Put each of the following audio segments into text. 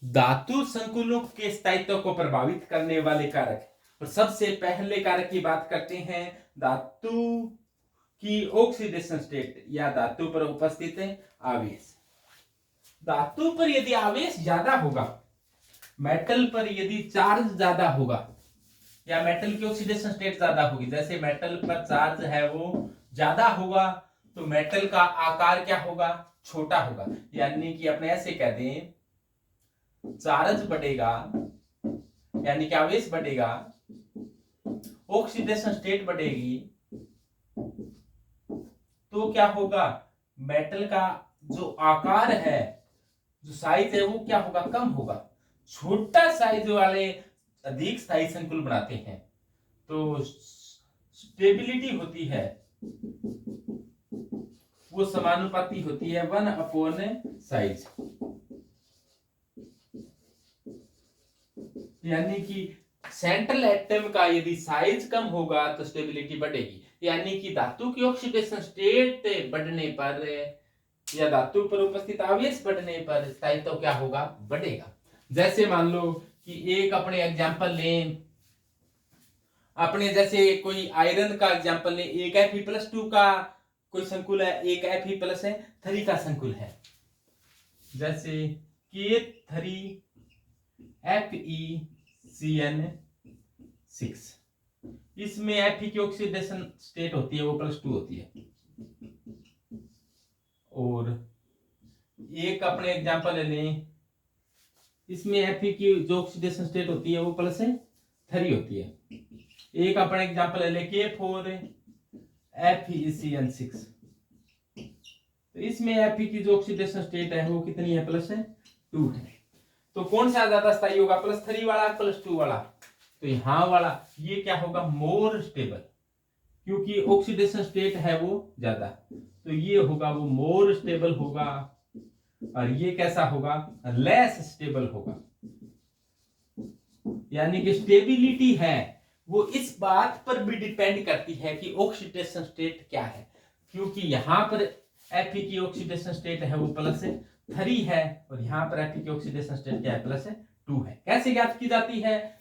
धातु संकुलों के स्थायित्व को प्रभावित करने वाले कारक। और सबसे पहले कारक की बात करते हैं धातु की ऑक्सीडेशन स्टेट या धातु पर उपस्थित आवेश। धातु पर यदि आवेश ज्यादा होगा, मेटल पर यदि चार्ज ज्यादा होगा या मेटल की ऑक्सीडेशन स्टेट ज्यादा होगी, जैसे मेटल पर चार्ज है वो ज्यादा होगा, तो मेटल का आकार क्या होगा, छोटा होगा। यानी कि अपने ऐसे कह दें चार्ज बढ़ेगा यानी कि आवेश बढ़ेगा, ऑक्सीडेशन स्टेट बढ़ेगी, तो क्या होगा, मेटल का जो आकार है, जो साइज है वो क्या होगा, कम होगा। छोटा साइज वाले अधिक स्थायी संकुल बनाते हैं, तो स्टेबिलिटी होती है वो समानुपाती होती है 1/साइज। यानी कि सेंट्रल एटम का यदि साइज कम होगा तो स्टेबिलिटी बढ़ेगी। यानी कि धातु की ऑक्सीडेशन स्टेट बढ़ने पर या धातु पर उपस्थित आवेश बढ़ने पर स्थायित्व क्या होगा, बढ़ेगा। जैसे मान लो कि एक अपने एग्जांपल लें, अपने जैसे कोई आयरन का एग्जांपल लें, एक Fe+2 का कोई संकुल है, एक Fe+3 का संकुल है, जैसे K3FeCN6। इसमें Fe की ऑक्सीडेशन स्टेट होती है वो +2 होती है। और एक अपने एग्जांपल लें, इसमें Fe की जो ऑक्सीडेशन स्टेट होती है वो +3 होती है। एक अपने एग्जांपल ले K4FeCN6, तो इसमें Fe की जो ऑक्सीडेशन स्टेट है वो कितनी है, +2 है। तो कौन सा ज्यादा स्थायी होगा, +3 वाला +2 वाला? तो यहां वाला ये क्या होगा, मोर स्टेबल, क्योंकि ऑक्सीडेशन स्टेट है वो ज्यादा, तो ये होगा वो मोर स्टेबल होगा। और ये कैसा होगा, लेस स्टेबल होगा। यानी कि स्टेबिलिटी है वो इस बात पर भी डिपेंड करती है कि ऑक्सीडेशन स्टेट क्या है, क्योंकि यहां पर Fe की ऑक्सीडेशन स्टेट है वो +3 है और यहां पर Fe की ऑक्सीडेशन स्टेट क्या है, +2 है। कैसे ज्ञात की जाती है?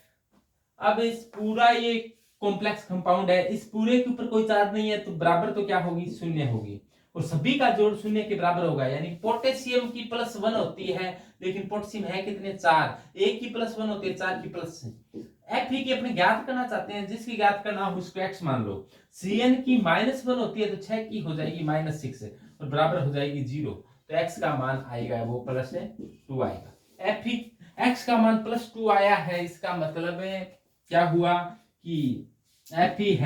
अब इस पूरा ये कॉम्प्लेक्स कंपाउंड है, इस पूरे के ऊपर कोई चार्ज नहीं है, तो बराबर तो क्या होगी, 0 होगी, और सभी का जोड़ 0 के बराबर होगा। यानी पोटेशियम की +1 होती है, लेकिन पोटेशियम है कितने, 4, एक की +1 होती है, 4 की Fe की अपने ज्ञात करना चाहते हैं, जिसकी ज्ञात करना हो उसको x मान लो। Cn की -1 होती है, तो 6 की हो जाएगी -6 और बराबर हो जाएगी 0, तो x का मान आएगा वो +2 आएगा। Fe x का मान +2 आया है, इसका मतलब है क्या हुआ कि Fe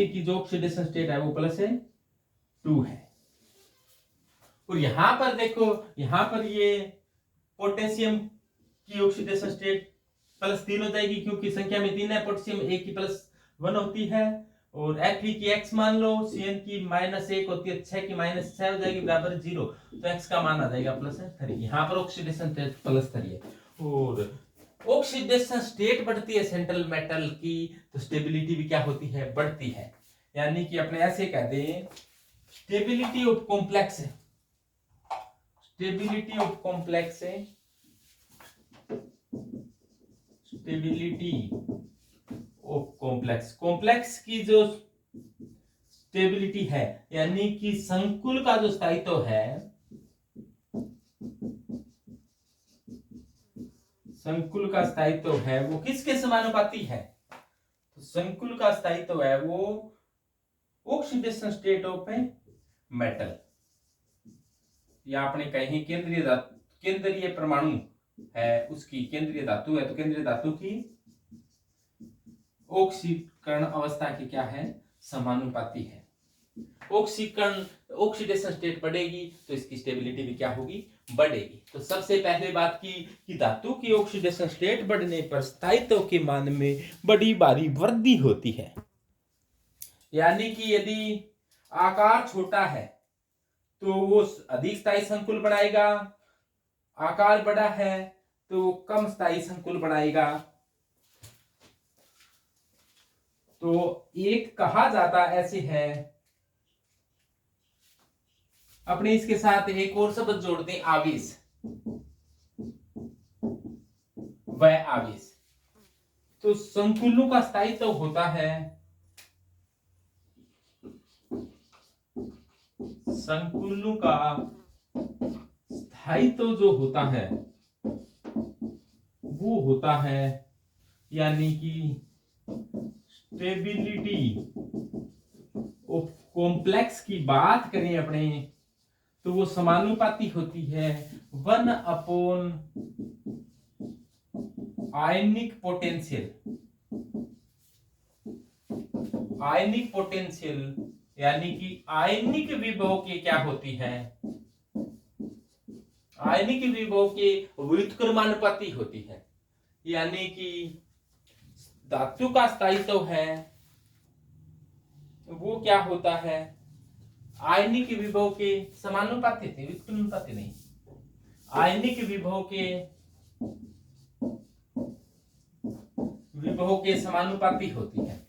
की जो ऑक्सीडेशन स्टेट है वो +2 है। और यहां पर देखो, यहां पर ये पोटेशियम की ऑक्सीडेशन स्टेट +3 हो जाएगी, क्योंकि संख्या में 3 है, पोटेशियम एक की +1 होती है। और Fe की x मान लो, Cn की -1 होती है, 6 की -6 हो जाएगी बराबर 0, तो x का मान आ जाएगा +3। यहाँ पर ऑक्सीडेशन स्टेट +3 है। और ऑक्सीडेशन स्टेट बढ़ती है सेंट्रल मेटल की, तो स्टेबिलिटी भी क्या होती है, बढ़ती है। यानी कि अपने ऐसे कह दें stability of complex, stability of complex, stability of complex, complex की जो स्टेबिलिटी है, यानी कि संकुल का जो स्थायित्व है, संकुल का स्थायित्व है वो किसके समानुपाती है? तो संकुल का स्थायित्व है वो ऑक्सीडेशन स्टेट ऑफ मेटल, या आपने कहीं केंद्रीय परमाणु है उसकी, केंद्रीय धातु है तो केंद्रीय धातु की ऑक्सीकरण अवस्था की क्या है, समानुपाती है। ऑक्सीडेशन स्टेट बढ़ेगी तो इसकी स्टेबिलिटी भी क्या होगी, बढ़ेगी। तो सबसे पहले बात की कि धातु की ऑक्सीडेशन स्टेट बढ़ने पर स्थायित्व के मान में बड़ी भारी वृद्धि होती है। यानी कि यदि आकार छोटा है तो वो अधिक स्थायी संकुल बनाएगा, आकार बड़ा है तो कम स्थायी संकुल बनाएगा। तो एक कहा जाता ऐसे है, अपने इसके साथ एक और शब्द जोड़ दें, आवेश। वह आवेश। तो संकुलों का स्थायित्व होता है, संकुलों का स्थायित्व जो होता है वो होता है, यानी कि स्टेबिलिटी ऑफ कॉम्प्लेक्स की बात करें अपने, तो वो समानुपाती होती है 1/आयनिक पोटेंशियल। आयनिक पोटेंशियल यानी कि आयनिक विभव की क्या होती है, आयनिक विभव के व्युत्क्रमानुपाती होती है। यानी कि धातु का स्थायित्व है वो क्या होता है, आयनिक विभव के समानुपाती थे, व्युत्क्रमानुपाती नहीं, आयनिक विभव के समानुपाती होती है।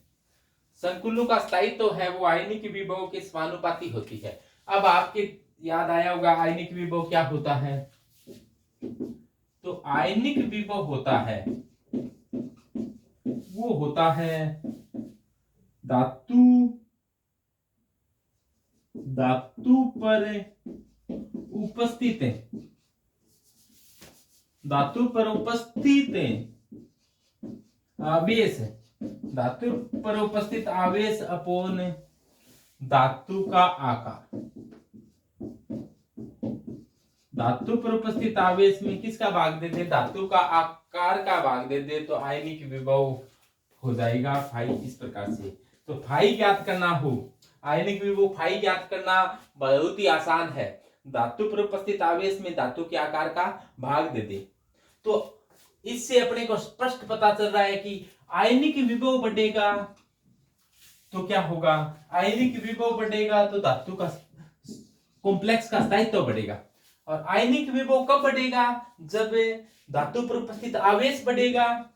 संकुलों का स्थायित्व है वो आयनिक विभव के समानुपाती होती है। अब आपके याद आया होगा आयनिक विभव क्या होता है, तो आयनिक विभव होता है वो होता है धातु पर उपस्थित आवेश, धातु पर उपस्थित आवेश अपॉन धातु का आकार। धातु पर उपस्थित आवेश में किसका भाग दे दे, धातु का आकार का भाग दे दे, तो आयनिक विभव हो जाएगा फाई। इस प्रकार से तो फाई ज्ञात करना हो, आयनिक विभव फाई ज्ञात करना बहुत ही आसान है। धातु पर उपस्थित आवेश में धातु के आकार का भाग दे दे। तो इससे अपने को स्पष्ट पता चल रहा है कि आयनिक विभव बढ़ेगा तो क्या होगा, आयनिक विभव बढ़ेगा तो धातु का कॉम्प्लेक्स का स्थायित्व बढ़ेगा। और आयनिक विभव कब बढ़ेगा, जब धातु पर उपस्थित आवेश बढ़ेगा।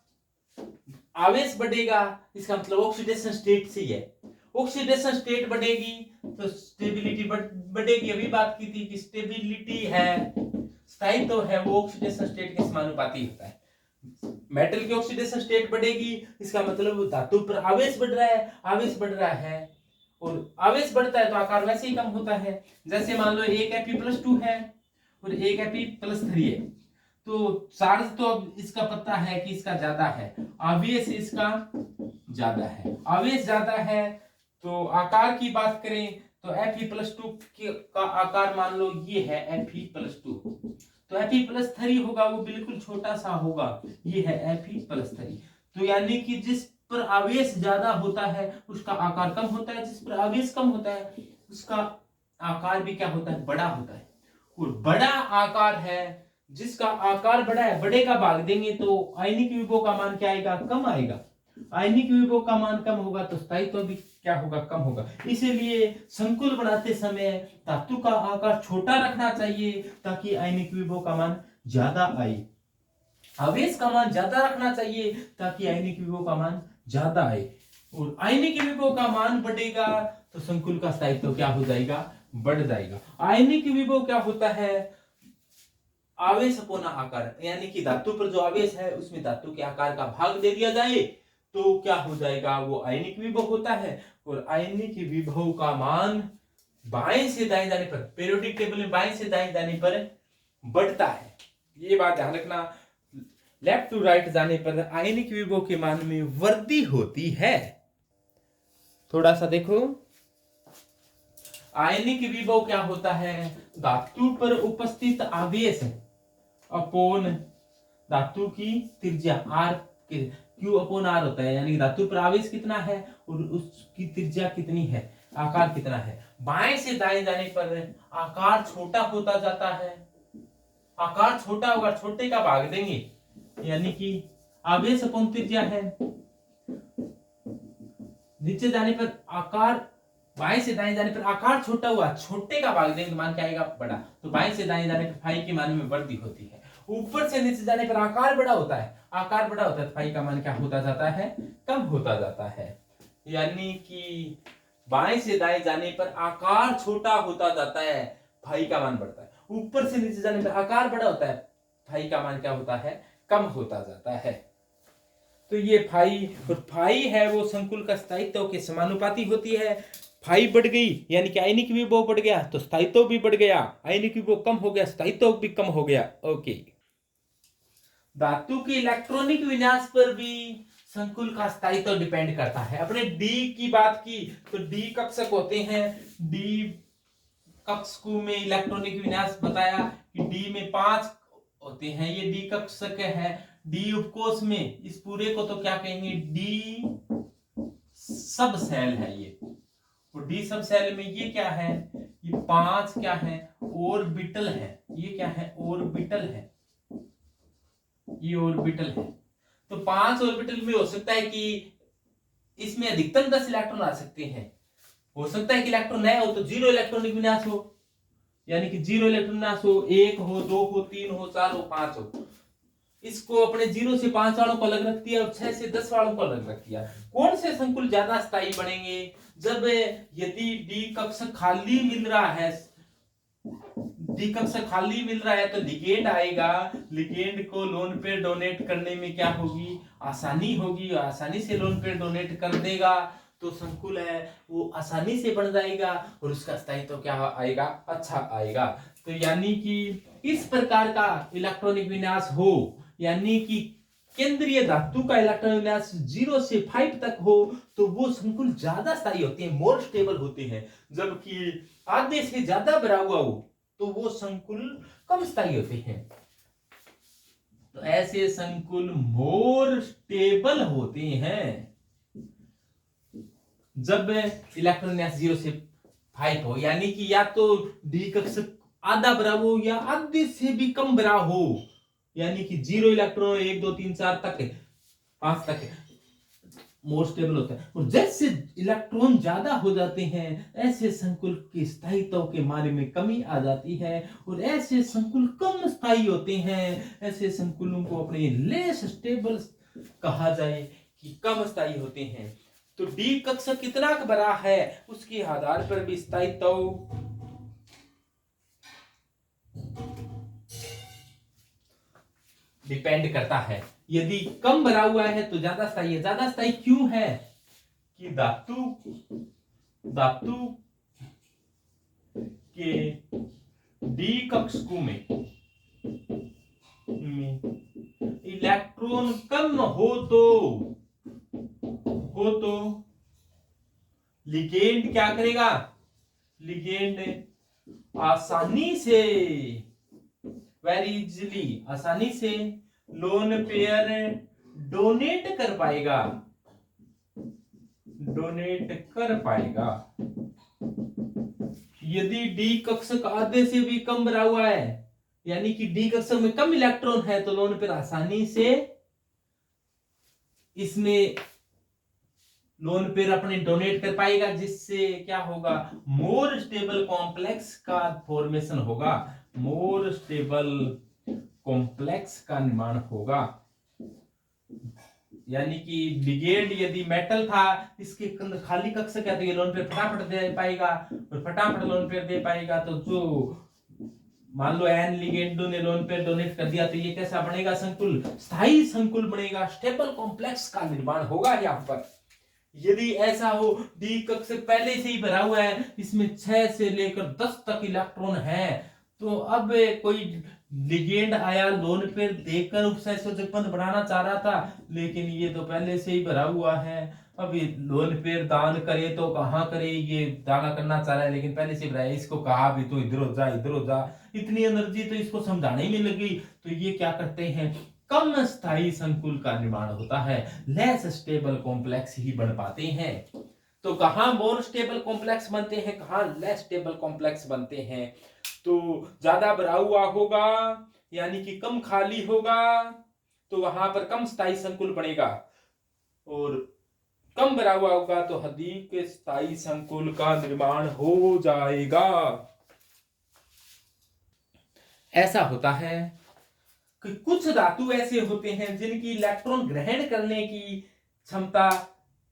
आवेश बढ़ेगा इसका मतलब ऑक्सीडेशन स्टेट से है, ऑक्सीडेशन स्टेट बढ़ेगी तो स्टेबिलिटी बढ़ेगी। अभी बात की थी कि स्टेबिलिटी है, स्थायित्व है, वो ऑक्सीडेशन स्टेट के समानुपाती होता है। मेटल की ऑक्सीडेशन स्टेट बढ़ेगी इसका मतलब धातु पर आवेश बढ़ रहा है, आवेश बढ़ रहा है और आवेश बढ़ता है तो आकार वैसे ही कम होता है। जैसे मान लो एक Fe+2 है और एक Fe+3 है, तो चार्ज तो अब इसका पता है कि इसका ज्यादा है, आवेश इसका ज्यादा है, आवेश ज्यादा है तो आकार की बात करें तो Fe+2 का आकार मान लो ये है Fe+2, तो Fe+3 होगा वो बिल्कुल छोटा सा होगा, ये है Fe+3। तो यानी कि जिस पर आवेश ज्यादा होता है उसका आकार कम होता है, जिस पर आवेश कम होता है उसका आकार भी क्या होता है, बड़ा होता है। और बड़ा आकार है, जिसका आकार बड़ा है, बड़े का भाग देंगे तो आयनिक विभव का मान क्या आएगा, कम आएगा। आयनिक विभव का मान कम होगा तो स्थायित्व भी क्या होगा, कम होगा। इसीलिए संकुल बनाते समय धातु का आकार छोटा रखना चाहिए ताकि आयनिक विभव का मान ज्यादा आए, आवेश का मान ज्यादा रखना चाहिए ताकि आयनिक विभव का मान ज्यादा आए। और आयनिक विभव का मान बढ़ेगा तो संकुल का स्थायित्व क्या हो जाएगा, बढ़ जाएगा। आयनिक विभव क्या होता है, आवेश अपॉन आकार, यानी कि धातु पर जो आवेश है उसमें धातु के आकार का भाग दे दिया जाए तो क्या हो जाएगा, वो आयनिक विभव होता है। और आयनिक विभव का मान बाएं से दाएं जाने पर, पीरियोडिक टेबल में बाएं से दाएं जाने पर बढ़ता है, ये बात ध्यान रखना। लेफ्ट टू राइट जाने पर आयनिक विभव के मान में वृद्धि होती है। थोड़ा सा देखो, आयनिक विभव क्या होता है, धातु पर उपस्थित आवेश अपॉन धातु की त्रिज्या r के Q अपॉन R होता है, यानी धातु पर आवेश कितना है और उसकी त्रिज्या कितनी है, आकार कितना है। बाएं से दाएं जाने पर आकार छोटा होता जाता है, आकार छोटा होगा, छोटे का भाग देंगे, यानी कि आवेश अपॉन त्रिज्या है। नीचे जाने पर आकार, बाएं से दाएं जाने पर आकार छोटा हुआ, छोटे का भाग देंगे तो मान क्या आएगा, बड़ा। तो बाएं से दाएं जाने पर फाई के मान में वृद्धि होती है। ऊपर से नीचे जाने पर आकार बड़ा होता है, आकार बड़ा होता है तो फाई का मान क्या होता जाता है, कम होता जाता है। यानी कि बाएं से दाएं जाने पर आकार छोटा होता जाता है, फाई का मान बढ़ता है। ऊपर से नीचे जाने में आकार बड़ा होता है, फाई का मान क्या होता है, कम होता जाता है। तो ये फाई और फाई है वो संकुल का स्थायित्व के समानुपाती होती है। फाई बढ़ गई यानी कि आयनिक विभव बढ़ गया तो स्थायित्व भी बढ़ गया, आयनिक विभव कम हो गया स्थायित्व भी कम हो गया। ओके। धातु के इलेक्ट्रॉनिक विन्यास पर भी संकुल का स्थायित्व डिपेंड करता है। अपने डी की बात की तो डी कक्षक होते हैं, डी कक्षक में इलेक्ट्रॉनिक विन्यास बताया कि डी में 5 होते हैं, ये डी कक्षक है। डी उपकोष में इस पूरे को तो क्या कहेंगे, डी सब सेल है ये। और डी सब सेल में ये क्या है, ये 5 क्या है, ऑर्बिटल है। ये क्या है, ऑर्बिटल है, ये ऑर्बिटल है। तो 5 ऑर्बिटल में हो सकता है कि इसमें अधिकतम 10 इलेक्ट्रॉन आ सकते हैं। हो सकता है कि इलेक्ट्रॉन नया हो तो 0 इलेक्ट्रॉनिक विन्यास हो, यानी कि 0 इलेक्ट्रॉन विन्यास हो, 1 हो, 2 हो, 3 हो, 4 हो, 5 हो। इसको अपने 0 से 5 वालों को अलग रख दिया और 6 से 10 वालों को अलग रख दिया। कौन से संकुल ज्यादा स्थायी बनेंगे, जब यदि डी कक्षक खाली मिल रहा है, डी कक्षक खाली मिल रहा है तो लिगेंड आएगा, लिगेंड को लोन पेयर डोनेट करने में क्या होगी, आसानी होगी, आसानी से लोन पेयर डोनेट कर देगा तो संकुल है वो आसानी से बन जाएगा और उसका स्थायित्व क्या आएगा, अच्छा आएगा। तो यानी कि इस प्रकार का इलेक्ट्रॉनिक विन्यास हो, यानी कि केंद्रीय धातु का इलेक्ट्रॉनिक विन्यास 0 से 5 तक हो तो वो संकुल ज्यादा स्थायी होते हैं, मोर स्टेबल होते हैं। जबकि आधे से ज्यादा भरा हुआ हो तो वो संकुल कम स्थायी होते हैं। तो ऐसे संकुल मोर स्टेबल होते हैं जब इलेक्ट्रॉन विन्यास 0 से 5 हो, यानी कि या तो डी कक्षक आधा भरा हो या आधे से भी कम भरा हो, यानी कि 0 इलेक्ट्रॉन 1 2 3 4 तक 5 तक मोर स्टेबल होता है। और जैसे इलेक्ट्रॉन ज्यादा हो जाते हैं ऐसे संकुल के स्थायित्व के माने में कमी आ जाती है और ऐसे संकुल कम स्थायी होते हैं। ऐसे संकुलों को अपने लेस स्टेबल कहा जाए कि कम स्थायी होते हैं। तो डी कक्षक कितना बड़ा है उसके आधार पर भी स्थायित्व डिपेंड करता है। यदि कम भरा हुआ है तो ज्यादा स्थायी है। ज्यादा स्थायी क्यों है कि धातु के डी कक्षकों में इलेक्ट्रॉन कम हो तो लिगेंड क्या करेगा, लिगेंड आसानी से वेरी इजीली आसानी से लोन पेयर डोनेट कर पाएगा। यदि डी कक्षक आधे से भी कम भरा हुआ है यानी कि डी कक्षक में कम इलेक्ट्रॉन है तो लोन पेयर आसानी से इसमें लोन पेयर अपने डोनेट कर पाएगा, जिससे क्या होगा, मोर स्टेबल कॉम्प्लेक्स का फॉर्मेशन होगा, मोर स्टेबल कॉम्प्लेक्स का निर्माण होगा। यानी कि लिगेंड यदि मेटल था इसके अंदर खाली कक्षक है तो ये लोन पेयर फटाफट दे पाएगा और फटाफट लोन पेयर दे पाएगा। तो जो मान लो एन लिगेंडो ने लोन पेयर डोनेट कर दिया तो ये कैसा बनेगा, संकुल स्थायी संकुल बनेगा, स्टेबल कॉम्प्लेक्स का निर्माण होगा यहाँ पर। यदि ऐसा हो डी कक्षक पहले से ही भरा हुआ है, इसमें 6 से लेकर 10 तक इलेक्ट्रॉन है, तो अब कोई लिगेंड आया लोन पेयर देकर उपसंयोजक बंध बनाना चाह रहा था लेकिन ये तो पहले से ही भरा हुआ है। अब ये लोन पेयर दान करे तो कहाँ करे, ये दाना करना चाह रहा है लेकिन पहले से भरा है, इसको कहा भी तो इधर हो जा, इतनी एनर्जी तो इसको समझाने में लगी। तो ये क्या करते हैं, कम स्थायी संकुल का निर्माण होता है, लेस स्टेबल कॉम्प्लेक्स ही बन पाते हैं। तो कहां मोर स्टेबल कॉम्प्लेक्स बनते हैं, कहां लेस स्टेबल कॉम्प्लेक्स बनते हैं। तो ज्यादा भरा हुआ होगा यानी कि कम खाली होगा तो वहां पर कम स्थायी संकुल बनेगा, और कम भरा हुआ होगा तो अधिक स्थायी संकुल का निर्माण हो जाएगा। ऐसा होता है कि कुछ धातु ऐसे होते हैं जिनकी इलेक्ट्रॉन ग्रहण करने की क्षमता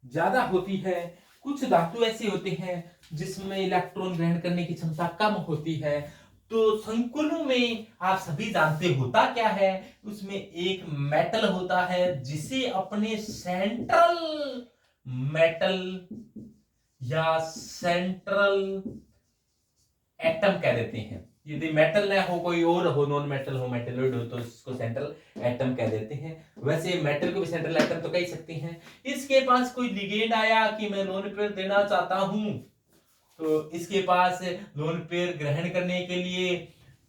ज्यादा होती है, कुछ धातु ऐसे होते हैं जिसमें इलेक्ट्रॉन ग्रहण करने की क्षमता कम होती है। तो संकुलों में आप सभी जानते होता क्या है, उसमें एक मेटल होता है जिसे अपने सेंट्रल मेटल या सेंट्रल एटम कह देते हैं। यदि मेटल ना हो, कोई और हो, नॉन मेटल हो, मेटेलोइड हो, तो इसको सेंट्रल एटम कह देते हैं। वैसे मेटल को भी सेंट्रल एटम तो कह सकते हैं। इसके पास कोई लिगेंड आया कि मैं लोन पेयर देना चाहता हूं, तो इसके पास लोन पेयर ग्रहण करने के लिए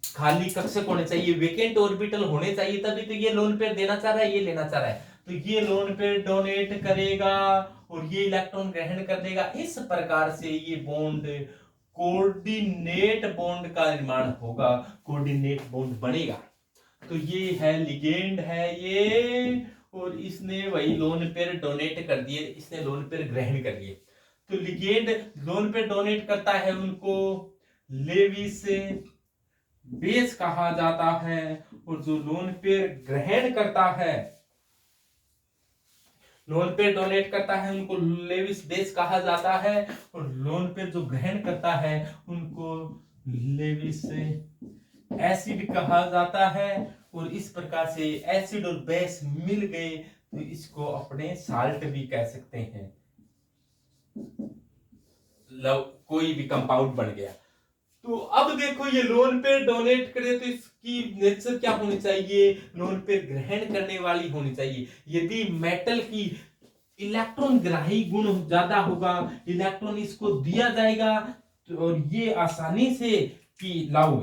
खाली कक्षक होने चाहिए, वेकेंट ऑर्बिटल होने चाहिए, तभी तो ये लोन पेयर देना चाह रहा है, ये लेना चाह रहा है। तो ये लोन पेयर डोनेट करेगा और ये इलेक्ट्रॉन ग्रहण कर लेगा। इस प्रकार से ये बॉन्ड कोऑर्डिनेट बॉन्ड का निर्माण होगा, कोऑर्डिनेट बॉन्ड बनेगा। तो ये है लिगेंड है ये, और इसने वही लोन पेयर डोनेट कर दिए, इसने लोन पेयर ग्रहण कर लिए। तो लिगेंड लोन पेयर डोनेट करता है, उनको लेविस बेस कहा जाता है, और जो लोन पेयर ग्रहण करता है, लोन पेयर डोनेट करता है, उनको लेविस बेस कहा जाता है, और लोन पेयर जो ग्रहण करता है उनको लेविस एसिड कहा जाता है। और इस प्रकार से एसिड और बेस मिल गए तो इसको अपने साल्ट भी कह सकते हैं, कोई भी कंपाउंड बन गया। तो अब देखो, ये लोन पेयर डोनेट करे तो इसकी नेचर क्या होनी चाहिए, लोन पेयर ग्रहण करने वाली होनी चाहिए। यदि मेटल की इलेक्ट्रॉन ग्राही गुण ज्यादा होगा, इलेक्ट्रॉन इसको दिया जाएगा, तो और ये आसानी से कि लाओ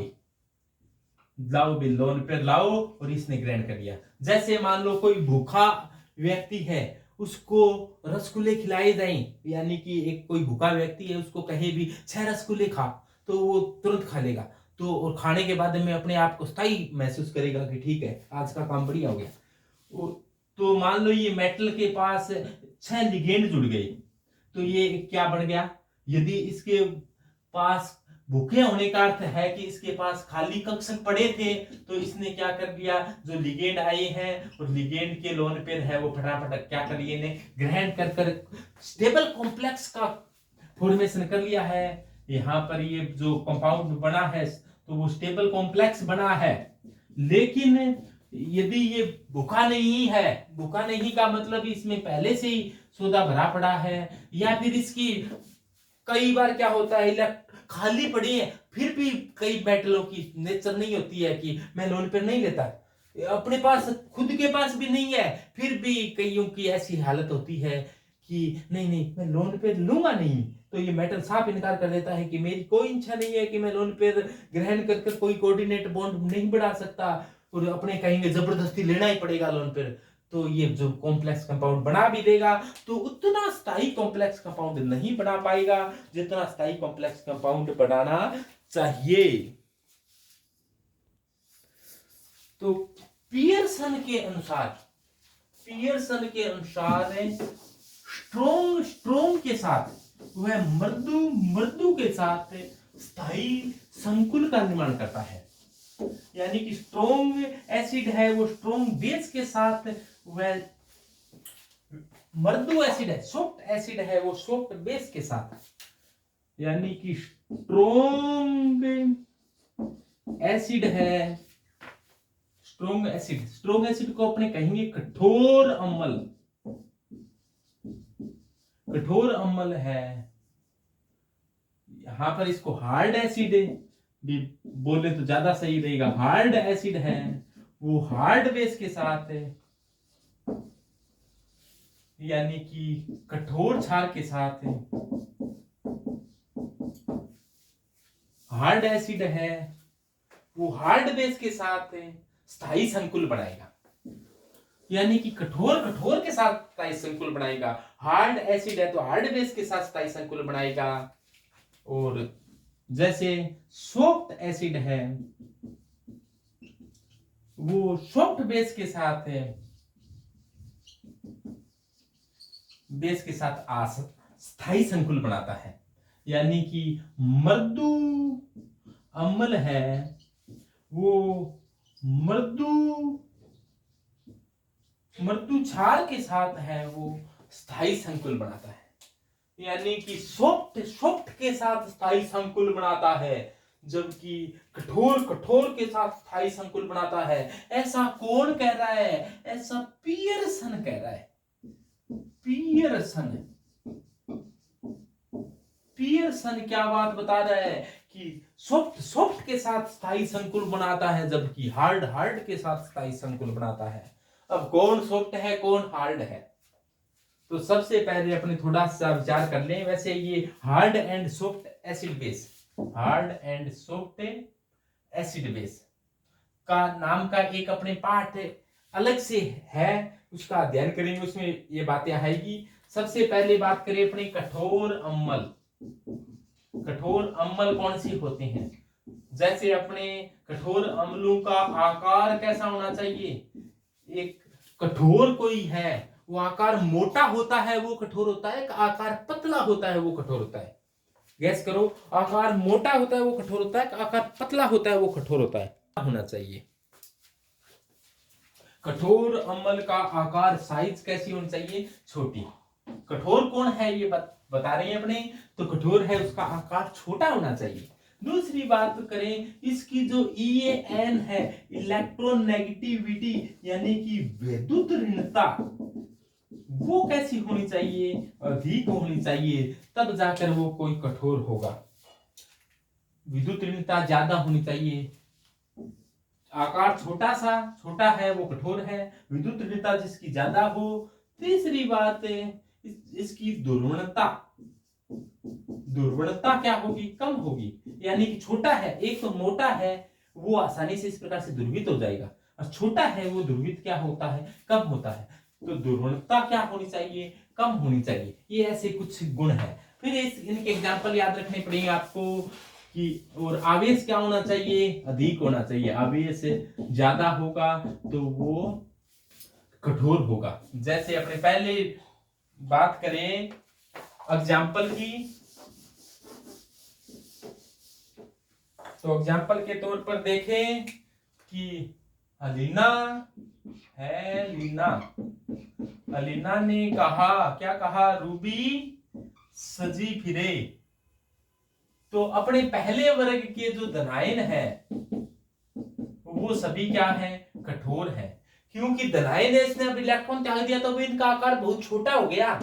भी लोन पेयर लाओ, और इसने ग्रहण कर लिया। जैसे मान लो कोई भूखा व्यक्ति है, उसको रसगुल्ले खिलाए जाएं, यानी कि एक कोई भूखा व्यक्ति है, उसको कहे भी 6 रसगुल्ले खा, तो वो तुरंत खा लेगा। तो और खाने के बाद में अपने आप को स्थायी महसूस करेगा कि ठीक है, आज का काम बढ़िया हो गया। तो मान लो ये मेटल के पास 6 लिगेंड जुड़ गए, तो ये क्या बन गया। यदि इसके पास भूखे होने का अर्थ है कि इसके पास खाली कक्षक पड़े थे, तो इसने क्या कर दिया, जो लिगेंड आए हैं और लिगेंड के लोन पेयर है, वो फटाफट क्या कर लिए, ग्रहण कर स्टेबल कॉम्प्लेक्स का फॉर्मेशन कर लिया है। यहाँ पर ये जो कंपाउंड बना है, तो वो स्टेबल कॉम्प्लेक्स बना है। लेकिन यदि ये भूखा नहीं है, भूखा नहीं का मतलब इसमें पहले से ही सोदा भरा पड़ा है, या फिर इसकी कई बार क्या होता है, खाली पड़ी है, फिर भी कई मेटलों की नेचर नहीं होती है कि मैं लोन पेयर नहीं लेता, अपने पास खुद के पास भी नहीं है, फिर भी कईयों की ऐसी हालत होती है कि नहीं मैं लोन पेयर लूंगा नहीं। तो ये मेटल साफ इनकार कर देता है कि मेरी कोई इच्छा नहीं है कि मैं लोन पेयर ग्रहण कर कोई कोऑर्डिनेट बॉन्ड नहीं बढ़ा सकता, और अपने कहेंगे जबरदस्ती लेना ही पड़ेगा लोन पेयर। तो ये जो कॉम्प्लेक्स कंपाउंड बना भी देगा, तो उतना स्थायी कॉम्प्लेक्स कंपाउंड नहीं बना पाएगा जितना स्थायी कॉम्प्लेक्स कंपाउंड बनाना चाहिए। तो पियर्सन के अनुसार स्ट्रोंग के साथ, वह मृदु के साथ स्थायी संकुल का निर्माण करता है। यानी कि स्ट्रोंग एसिड है, वो स्ट्रोंग बेस के साथ, वह मृदु एसिड है, सॉफ्ट एसिड है, वो सॉफ्ट बेस के साथ, यानी कि स्ट्रोंग एसिड है, स्ट्रोंग एसिड को अपने कहेंगे कठोर अम्ल है। यहां पर इसको हार्ड एसिड भी बोले तो ज्यादा सही रहेगा, हार्ड एसिड है, वो हार्ड बेस के साथ है, यानी कि कठोर क्षार के साथ है। हार्ड एसिड है, वो हार्ड बेस के साथ है, स्थायी संकुल बनाएगा, यानी कि कठोर के साथ स्थायी संकुल बनाएगा। हार्ड एसिड है तो हार्ड बेस के साथ स्थायी संकुल बनाएगा। और जैसे सॉफ्ट एसिड है, वो सॉफ्ट बेस के साथ है, बेस के साथ स्थायी संकुल बनाता है। यानी कि मृदु अम्ल है, वो मृदु क्षार के साथ है, वो स्थायी संकुल बनाता है। यानी कि सॉफ्ट के साथ स्थायी संकुल बनाता है, जबकि कठोर कठोर के साथ स्थायी संकुल बनाता है। ऐसा कौन कह रहा है? ऐसा पियरसन कह रहा है। पियरसन पियरसन क्या बात बता रहा है कि सॉफ्ट सॉफ्ट के साथ स्थायी संकुल बनाता है, जबकि हार्ड हार्ड के साथ स्थायी संकुल बनाता है। अब कौन सॉफ्ट है कौन हार्ड है, तो सबसे पहले अपने थोड़ा सा विचार कर लें। वैसे ये hard and soft acid base, hard and soft acid base का नाम का एक अपने पाठ अलग से है, उसका अध्ययन करेंगे, उसमें ये बातें आएगी। सबसे पहले बात करें अपने कठोर अम्ल। कठोर अम्ल कौन सी होते हैं? जैसे अपने कठोर अम्लों का आकार कैसा होना चाहिए? एक कठोर कोई है वो आकार मोटा होता है वो कठोर होता है, आकार पतला होता है वो कठोर होता है? गैस करो, आकार मोटा होता है वो कठोर होता है, आकार पतला होता है वो कठोर होता है? होना चाहिए। कठोर अम्ल का आकार साइज कैसी होनी चाहिए? छोटी। कठोर कौन है ये बता रहे हैं अपने, तो कठोर है उसका आकार छोटा होना चाहिए। दूसरी बात करें, इसकी जो EAN है, इलेक्ट्रॉन नेगेटिविटी यानी कि विद्युत ऋणता, वो कैसी होनी चाहिए? अधिक होनी चाहिए, तब जाकर वो कोई कठोर होगा। विद्युत ऋणता ज्यादा होनी चाहिए। आकार छोटा है वो कठोर है, विद्युत ऋणता जिसकी ज्यादा हो। तीसरी बात इसकी दुर्वणता क्या होगी? कम होगी, यानी कि छोटा है, एक तो मोटा है वो आसानी से इस प्रकार से दुर्वित हो जाएगा, और छोटा है वो दुर्वित क्या होता है? कम होता है। तो दुर्वणता क्या होनी चाहिए? कम होनी चाहिए। ये ऐसे कुछ गुण है। फिर इनके एग्जाम्पल याद रखने पड़ेंगे आपको कि, और आवेश क्या होना चाहिए? अधिक होना चाहिए। आवेश ज्यादा होगा तो वो कठोर होगा। जैसे अपने पहले बात करें एग्जाम्पल की, तो एग्जाम्पल के तौर पर देखें कि अलीना ने कहा, क्या कहा? रूबी सजी फिरे। तो अपने पहले वर्ग के जो धनायन है वो सभी क्या है? कठोर है, क्योंकि धनायन ने इसने अब इलेक्ट्रॉन त्याग दिया तो इनका आकार बहुत छोटा हो गया।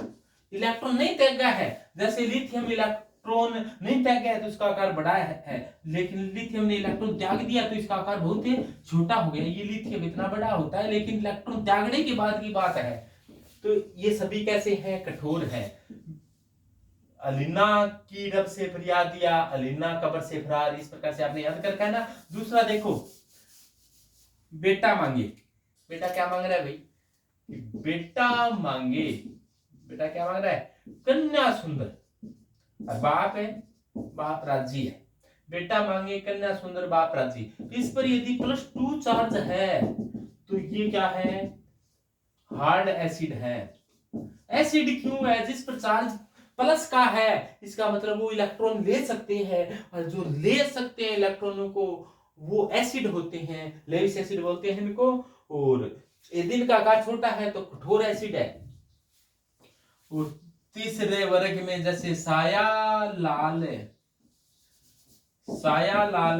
इलेक्ट्रॉन नहीं त्यागा है, जैसे लिथियम इलेक्ट्रॉन नहीं त्यागा है तो इसका आकार बड़ा है, लेकिन लिथियम ने इलेक्ट्रॉन त्याग दिया तो इसका आकार बहुत छोटा हो गया। ये लिथियम इतना बड़ा होता है, लेकिन इलेक्ट्रॉन त्यागने के बाद की बात है। तो ये सभी कैसे हैं? कठोर है। अलीना की रब से फरियाद दिया, अलीना कब्र से फरार, इस प्रकार से आपने याद कर रखा है ना। दूसरा देखो, बेटा मांगे। बेटा क्या मांग रहा है भाई? बेटा मांगे, बेटा क्या मांग रहा है? कन्या सुंदर। और बाप है, बाप राजी है। बेटा मांगे कन्या सुंदर, बाप राजी। इस पर यदि +2 चार्ज है तो ये क्या है? हार्ड एसिड है। एसिड क्यों है? जिस पर चार्ज प्लस का है, इसका मतलब वो इलेक्ट्रॉन ले सकते हैं, और जो ले सकते हैं इलेक्ट्रॉनों को वो एसिड होते हैं, लेविस एसिड बोलते हैं इनको। और दिन का आकार छोटा है तो कठोर एसिड है। और तीसरे वर्ग में जैसे साया लाल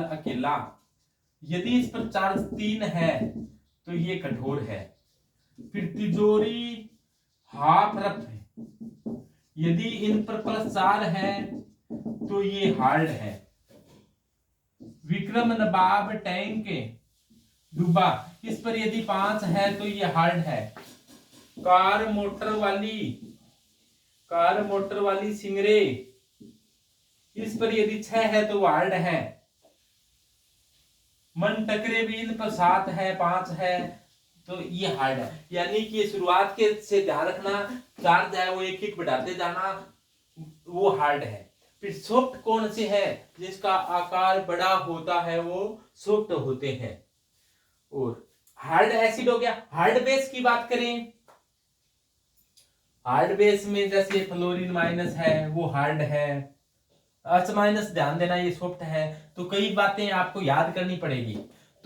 अकेला, यदि इस पर चार्ज 3 है तो ये कठोर है। फिर तिजोरी हाफ रफ है, यदि इन पर +4 है तो ये हार्ड है। विक्रम नवाब टैंक डूबा, इस पर यदि 5 है तो ये हार्ड है। कार मोटर वाली सिंगरे, इस पर यदि 6 है तो हार्ड है। मन टकरे भी इन पर 7 है 5 है तो ये हार्ड है। यानी कि शुरुआत के से ध्यान रखना, चार्ज है वो एक एक बढ़ाते जाना, वो हार्ड है। फिर सॉफ्ट कौन से है? जिसका आकार बड़ा होता है वो सॉफ्ट होते हैं। और हार्ड एसिड हो गया। हार्ड बेस की बात करें, हार्ड बेस में जैसे फ्लोरीन माइनस है वो हार्ड है, H माइनस ध्यान देना ये सॉफ्ट है। तो कई बातें आपको याद करनी पड़ेगी,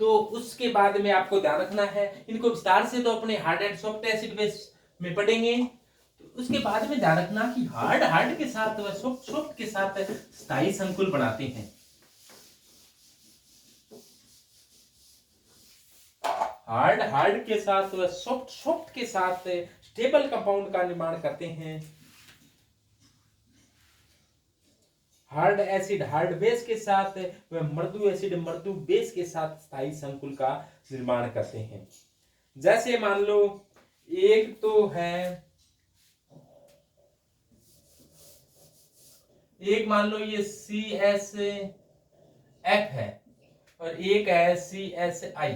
तो उसके बाद में आपको ध्यान रखना है। इनको विस्तार से तो अपने hard and soft acid base में पढ़ेंगे, तो उसके बाद में ध्यान रखना कि हार्ड के साथ व सॉफ्ट के साथ स्थायी संकुल बनाते हैं। हार्ड के साथ सॉफ्ट के साथ स्टेबल कंपाउंड का निर्माण करते हैं। हार्ड एसिड हार्ड बेस के साथ व मृदु एसिड मृदु बेस के साथ स्थायी संकुल का निर्माण करते हैं। जैसे मान लो एक तो है, एक मान लो ये CSF है और एक है CSI।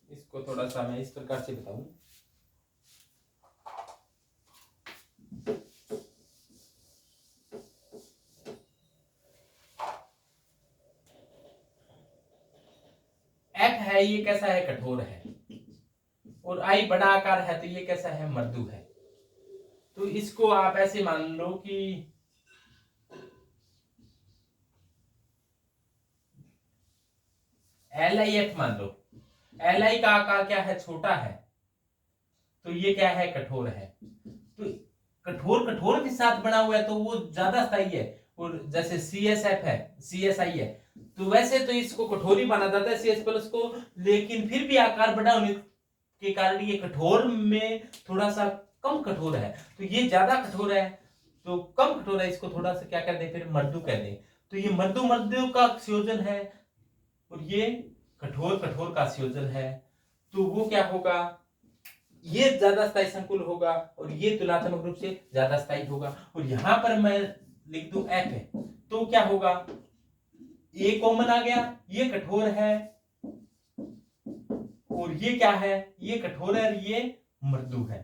इसको थोड़ा सा मैं इस प्रकार से बताऊं। F है, ये कैसा है, कठोर है, और I बड़ा आकार है तो ये कैसा है, मृदु है। तो इसको आप ऐसे मान लो कि LIF मान लो। Li का आकार क्या है, छोटा है, तो ये क्या है, कठोर है। तो कठोर के साथ बना हुआ है तो वो ज्यादा स्थायी है। और जैसे CSF है, CSI है, तो वैसे तो इसको कठोर ही माना जाता है CS+ को, लेकिन फिर भी आकार बड़ा होने के कारण ये कठोर में थोड़ा सा कम कठोर है। तो ये ज्यादा कठोर है तो कम कठोर है, इसको थोड़ा सा क्या कर दें, फिर मृदु कह दें। तो ये मृदु का संयोजन है और ये कठोर का संयोजन है। तो वो क्या होगा, ये ज्यादा स्थायी संकुल होगा और ये तुलनात्मक रूप से ज्यादा स्थायी होगा। और यहां पर मैं लिख दूं F है, तो क्या होगा, A कॉमन आ गया, ये कठोर है और ये क्या है, ये कठोर है और ये मृदु है।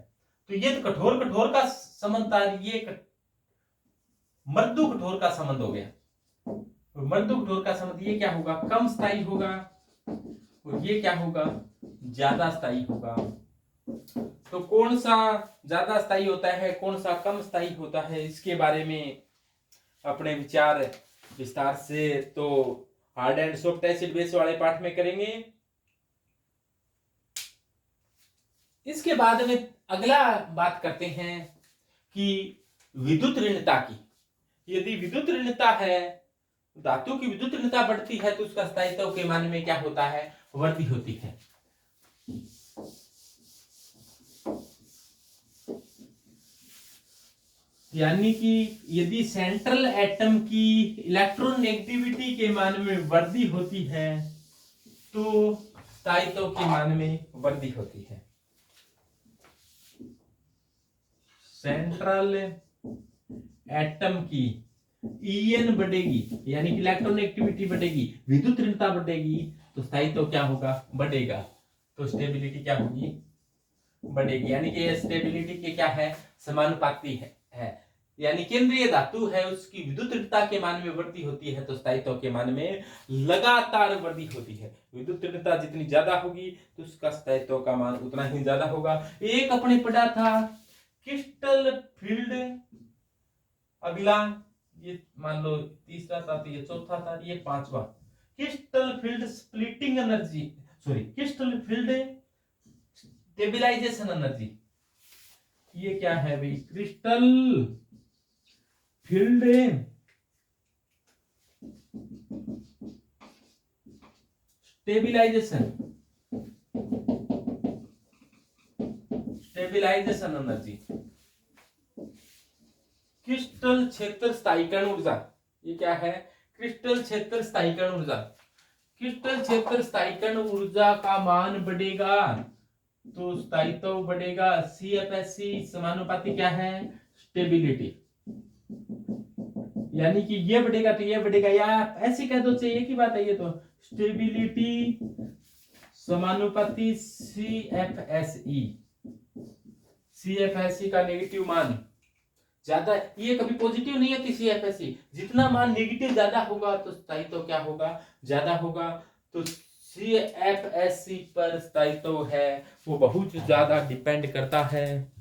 तो ये तो कठोर का संबंध था, ये मृदु कठोर का संबंध हो गया। और मृदु कठोर का संबंध ये क्या होगा, कम स्थायी होगा, और ये क्या होगा, ज्यादा स्थायी होगा। तो कौन सा ज्यादा स्थायी होता है, कौन सा कम स्थायी होता है, इसके बारे में अपने विचार विस्तार से तो hard and soft acid base वाले पाठ में करेंगे। इसके बाद में अगला बात करते हैं कि विद्युत ऋणता की। यदि विद्युत ऋणता है, धातु की विद्युत ऋणता बढ़ती है तो उसका स्थायित्व के मान में क्या होता है, वृद्धि होती है। यानी कि यदि सेंट्रल एटम की इलेक्ट्रोनेगेटिविटी के मान में वृद्धि होती है तो स्थायित्व के मान में वृद्धि होती है। सेंट्रल एटम की EN बढ़ेगी, यानी कि इलेक्ट्रोनेगेटिविटी बढ़ेगी, विद्युत ऋणता बढ़ेगी, तो स्थायित्व क्या होगा, बढ़ेगा। तो स्टेबिलिटी क्या होगी, बढ़ेगी। यानी कि स्टेबिलिटी के क्या है, समानुपाती है। यानी केंद्रीय धातु है उसकी विद्युत ऋणता के मान में वृद्धि होती है तो स्थायित्व के मान में लगातार वृद्धि होती है। विद्युत ऋणता जितनी ज्यादा होगी तो उसका स्थायित्व का मान उतना ही ज्यादा होगा। एक अपने पढ़ा था क्रिस्टल फील्ड, अगला ये मान लो तीसरा था, तो ये चौथा था, ये पांचवा। Crystal field splitting energy, sorry crystal field stabilisation energy, ये क्या है भाई, crystal field stabilisation energy. Crystal क्षेत्र स्थायीकरण ऊर्जा, ये क्या है, क्रिस्टल क्षेत्र स्थायीकरण ऊर्जा। क्रिस्टल क्षेत्र स्थायीकरण ऊर्जा का मान बढ़ेगा तो स्थायित्व बढ़ेगा। CFSC समानुपाती क्या है, स्टेबिलिटी। यानी कि ये बढ़ेगा तो ये बढ़ेगा, या ऐसे कह दो चाहिए एक ही बात है, ये तो स्टेबिलिटी समानुपाती CFSE। CFSE का नेगेटिव मान ज्यादा, ये कभी पॉजिटिव नहीं है किसी CFSE, जितना मान नेगेटिव ज्यादा होगा तो स्थायित्व क्या होगा, ज्यादा होगा। तो CFSE पर स्थायित्व है वो बहुत ज्यादा डिपेंड करता है।